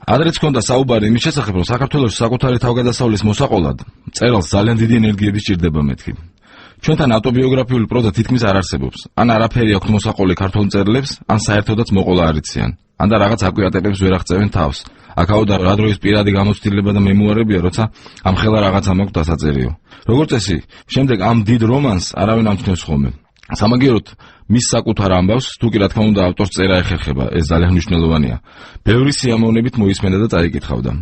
ადრეც ჰქონდა საუბარი იმის შესახებ, რომ საქართველოში საკუთარი თავგადასავლის მოსაყოლად მწერალს ძალიან დიდი ენერგიები სჭირდება მეთქი. ჩვენთან ავტობიოგრაფიული პროზა თითქმის არ არსებობს. ან არაფერი აქვთ მოსაყოლე ქართულ მწერლებს, ან საერთოდაც მოყოლა არ იციან. ან და რაღაც აკვიატებებს ვერ აღწევენ თავს. აქაო და რა დროის პირადი გამოცდილება და მემუარებია, როცა ამ ხელა რაღაცა მაქვს დასაწერიო. როგორც წესი, შემდეგ ამ დიდ რომანს არავინ ამჩნევს ხოლმე. სამაგიეროდ მის საკუთარ ამბავს, თუ კი რა თქმა უნდა ავტორს წერა ეხერხება, ეს ძალიან მნიშვნელოვანია. ბევრი სიამოვნებით მოისმენდა და წაიკითხავდა.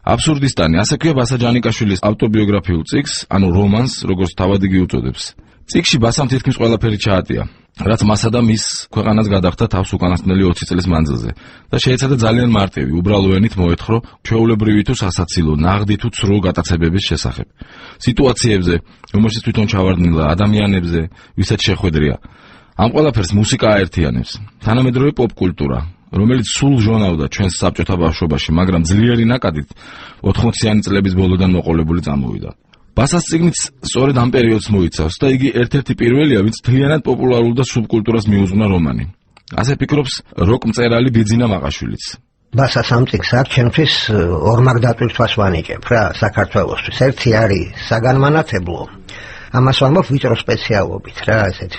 აბსურდისტანი, ასე ქვია ბასა ჯანიკაშვილის ავტობიოგრაფიულ ციკლს, ანუ რომანს, როგორც თავად იგი უწოდებს. ციკლში ბასამ თითქმის ყველაფერი ჩაატია, რაც მასა და მის ქვეყანას გადახდა თავს უკანასკნელი 20 წლის მანძილზე და შეეცადა ძალიან მარტივი, უბრალო ენით მოეთხოვ ჩვეულებრივი თუ სასაცილო, ნაღდი თუ ცრულ გატაცებების შესახებ. სიტუაციებზე, რომელშიც თვითონ ჩავარდნილა, ადამიანებზე, ვისაც შეხვედრია. ამ ყველაფერს მუსიკა აერთიანებს. თანამედროვე პოპ-კულტურა, რომელიც სულ ჟონავდა ჩვენს საბჭოთა ბავშვობაში, მაგრამ ძლიერი ნაკადით 80-იანი წლების ბოლოდან მოყოლებული წამოვიდა. ბასას წიგნიც სწორედ ამ პერიოდს მოიცავს და იგი ერთ-ერთი პირველია, ვინც მთლიანად პოპულარულ და სუბკულტურას მიუძღვნა რომანი. ასე ფიქრობს როკ მწერალი ბიძინა მაყაშვილიც. ბასას ამ წიგნს აქ ჩემთვის ორმაგ დატვირთვას ვანიჭებ რა საქართველოსთვის. ერთი არის საგანმანათებლო. ამას ვამბობ ვიწრო სპეციალობით რა, ესეთ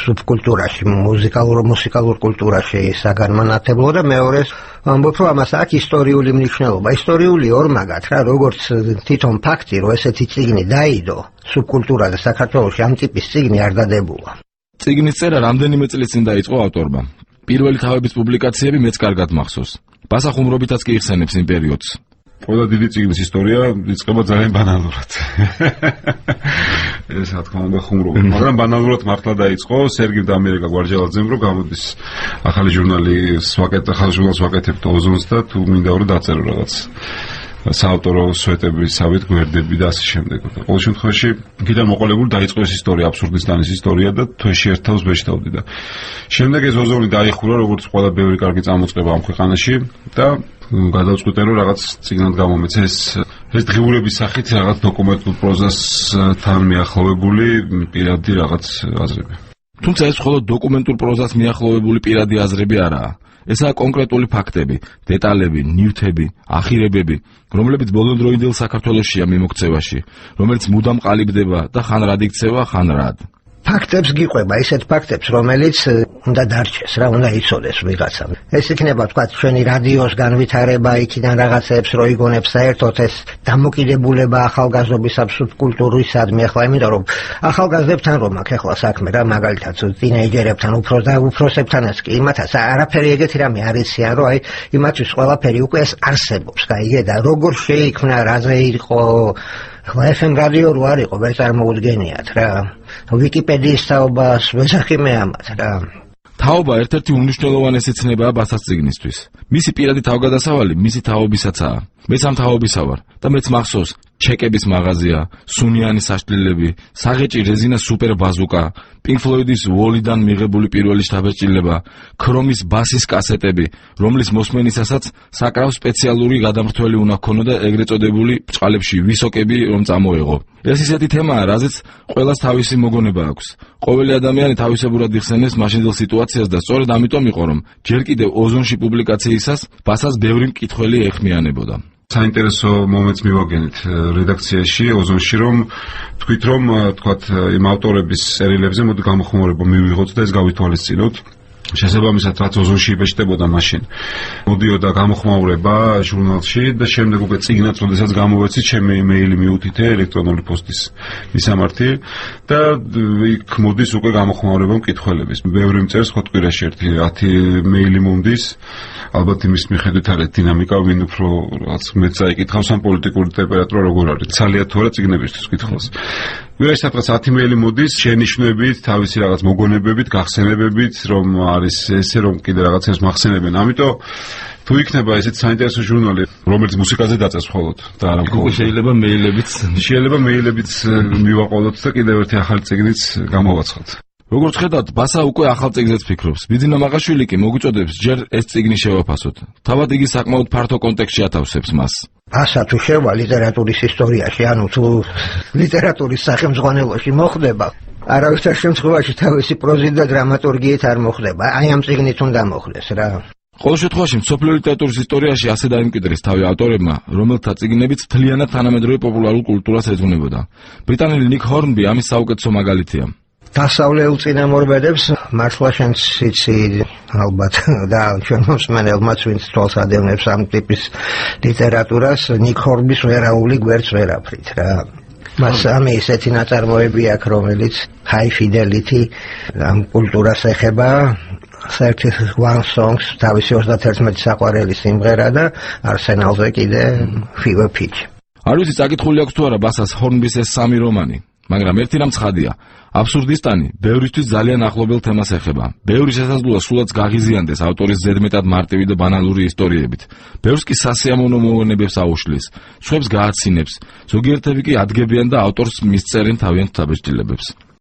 სუბკულტურაში, მუსიკალურ კულტურაში საგანმანათებლო და მეორეს ვამბობ, რომ ამას აქვს ისტორიული მნიშვნელობა. ისტორიული ორმაგად რა, როგორც თვითონ ფაქტი, რომ ესეთი წიგნი დაიდო სუბკულტურაზე საქართველოში ამ ტიპის წიგნი არ დადებულა. წიგნის წერა რამდენიმე წლის წინ დაიწყო ავტორმა. პირველი თავების პუბლიკაციები მეც კარგად მახსოვს. ბასა ხუმრობითაც კი იხსენებს იმ პერიოდს. ყველა დიდი წიგნის ისტორია იწყება ძალიან ბანალურად. ეს რა თქმა უნდა ხუმრობენ, მაგრამ ბანალურად მართლა დაიწყო. სერგი დამიერეკა გვარჯალაძემ, რომ გამოდის ახალი ჟურნალი ახალ ჟურნალს ვაკეთებ ოზონს და თუ მინდა რომ დაწერო რაღაც საავტორო სვეტების სავით გვერდები და ასე შემდეგ. ყოველ შემთხვევაში კიდევ მოყოლებული დაიწყო ეს ისტორია, აბსურდისტანის ისტორია და თვეში ერთ თავს ბეჭდავდი და შემდეგ ეს ოზონი დაიხურა როგორც ყველა ბევრი კარგი წამოწყება ამ ქვეყანაში და გადავწყვიტე რომ რაღაც წიგნად გამომეცე ეს დღიურების სახით რაღაც დოკუმენტურ პროზასთან მიახლოვებული პირადი რაღაც აზრები. თუმცა ეს მხოლოდ დოკუმენტურ პროზას მიახლოვებული პირადი აზრები არაა. ესაა კონკრეტული ფაქტები, დეტალები, ნივთები, ახირებები, რომლებიც ბოლოდროინდელ საქართველოშია მიმოქცევაში, რომელიც მუდამ ყალიბდება და ხან რად იქცევა, ხან რად. ფაქტებს გიყვება, ისეთ ფაქტებს, რომელიც უნდა დარჩეს რა, უნდა იცოდეს ვიღაცამ. ეს იქნება თქვა ჩვენი რადიოს განვითარება, იქიდან რაღაცებს რო იგონებს საერთოდ ეს დამოკიდებულება ახალგაზრდობის სუბკულტურისადმი, ახლა იმიტომ რომ ახალგაზრდებთან რომ აქ ახლა საქმე რა, მაგალითად ტინეიჯერებთან, უფროსებთანაც კი, იმათაც არაფერი ეგეთი რამე არ იციან, რომ აი იმათთვის ყველაფერი უკვე ეს არსებობს, გაიგე და როგორ შეიქმნა, რაზე იყო ახლა FM რადიო რო არ იყო, ვერ წარმოუდგენიათ რა. ვიკიპედიის თაობას ვეძახიმე ამათ რა. თაობა ერთ-ერთი უმნიშვნელოვანესი ცნებაა ბასას წიგნისთვის. მისი პირადი თავგადასავალი მისი თაობისაცაა. მეც ამ თაობისა ვარ და მეც მახსოვს ჩეკების მაღაზია, სუნიანი საშტილები, საღეჭი რეზინა სუპერ ბაზუკა, Pink Floyd-ის ვოლიდან მიღებული პირველი შთაბეჭდილება, ქრომის ბასის კასეტები, რომლის მოსმენისასაც საკრავ სპეციალური გადამრთველი უნდა ქონოდა ეგრეთ წოდებული ბჭყალებში ვისოკები რომ წამოეღო. ეს ისეთი თემაა, რაზეც ყველას თავისი მოგონება აქვს. ყოველი ადამიანი თავისებურად იხსენებს მაშინდელ სიტუაციას და სწორედ ამიტომ იყო რომ ჯერ კიდევ ოზონში პუბლიკაციისას ბასას ბევრი მკითხველი ეხმიანებოდა. საინტერესო მომენტს მივაგენით რედაქციაში ოზონში რომ თქვით რომ თქვათ იმ ავტორების წერილებზე მოდი გამოხმაურება მივიღოთ და ეს გავითვალისწინოთ. შესაბამისად რაც ოზონში იბეჭდებოდა მაშინ მოდიოდა გამოხმაურება ჟურნალში და შემდეგ უკვე წიგნად როდესაც გამოვეცით ჩემი იმეილი მიუთითე ელექტრონული პოსტის მისამართი და იქ მოდის უკვე გამოხმაურება მკითხველების. ბევრი მწერს ხო კვირაში ერთი 10 მეილი მომდის. ალბათ იმის მიხედვით არის დინამიკა, ვინ უფრო რაღაც მეც წაიკითხავს ამ პოლიტიკური ტემპერატურა როგორ არის. ძალიან თუ არა წიგნებისთვის კითხავს. კვირაში სადღაც 10 მეილი მოდის შენიშვნებით, თავისი რაღაც მოგონებებით, გახსენებებით, რომ არის ესე რომ კიდე რაღაცებს მახსენებენ. ამიტომ თუ იქნება ესეთ საინტერესო ჟურნალი, რომელიც მუსიკაზე დაწეს მხოლოდ და არა მხოლოდ შეიძლება მეილებიც მივაყოლოთ და კიდევ ერთი ახალი წიგნიც გამოვაცხოთ. როგორც ხედავთ, ბასა უკვე ახალ წიგნზეც ფიქრობს. ბიძინა მაყაშვილი კი მოგიწოდებს ჯერ ეს წიგნი შევაფასოთ. თავად იგი საკმაოდ ფართო კონტექსტში ათავსებს მას. ბასა თუ შევა ლიტერატურის ისტორიაში, ანუ თუ ლიტერატურის სახელმძღვანელოში მოხდება, არავითარ შემთხვევაში თავისი პროზით და დრამატურგიით არ მოხდება. აი ამ წიგნით უნდა მოხდეს რა. ყოველ შემთხვევაში მსოფლიო ლიტერატურის ისტორიაში ასე დაიმკვიდრეს თავი ავტორებმა, რომელთა წიგნებიც მთლიანად თანამედროვე პოპულარულ კულტურას ეძღვნებოდა. ბრიტანელი ნიკ ჰორნბი ამის საუკეთესო მაგალითია. დასავლელ წინამორბედებს მართლა შენც იცი ალბათ და ჩვენ მოსმენელმაც ვინც თვალს ადევნებს ამ ტიპის ლიტერატურას ნიკ ჰორნბის ვერაული გვერდს ვერაფრით რა. მას ამი ისეთი ნაწარმოები აქვს, რომელიც high fidelity ამ კულტურას ეხება. საერთოდ One Songs თავისი 31 საყვარელი სიმღერა და არსენალზე კიდე Fever Pitch. არ ვიცი წაკითხული აქვს თუ არა ბასას ჰორნბის ეს სამი რომანი, მაგრამ ერთი რამ ცხადია. აბსურდისტანი ბევრისთვის ძალიან ახლობელ თემას ეხება. ბევრი შესაძლოა სულაც გაღიზიანდეს ავტორის ზედმეტად მარტივი და ბანალური ისტორიებით. ბევრს კი სასიამოვნო მოვლენებებს აუშლის, სხვებს გააცინებს, ზოგიერთები კი ადგებიან და ავტორს მისწერენ თავიანთ დაბეჭდილებებს.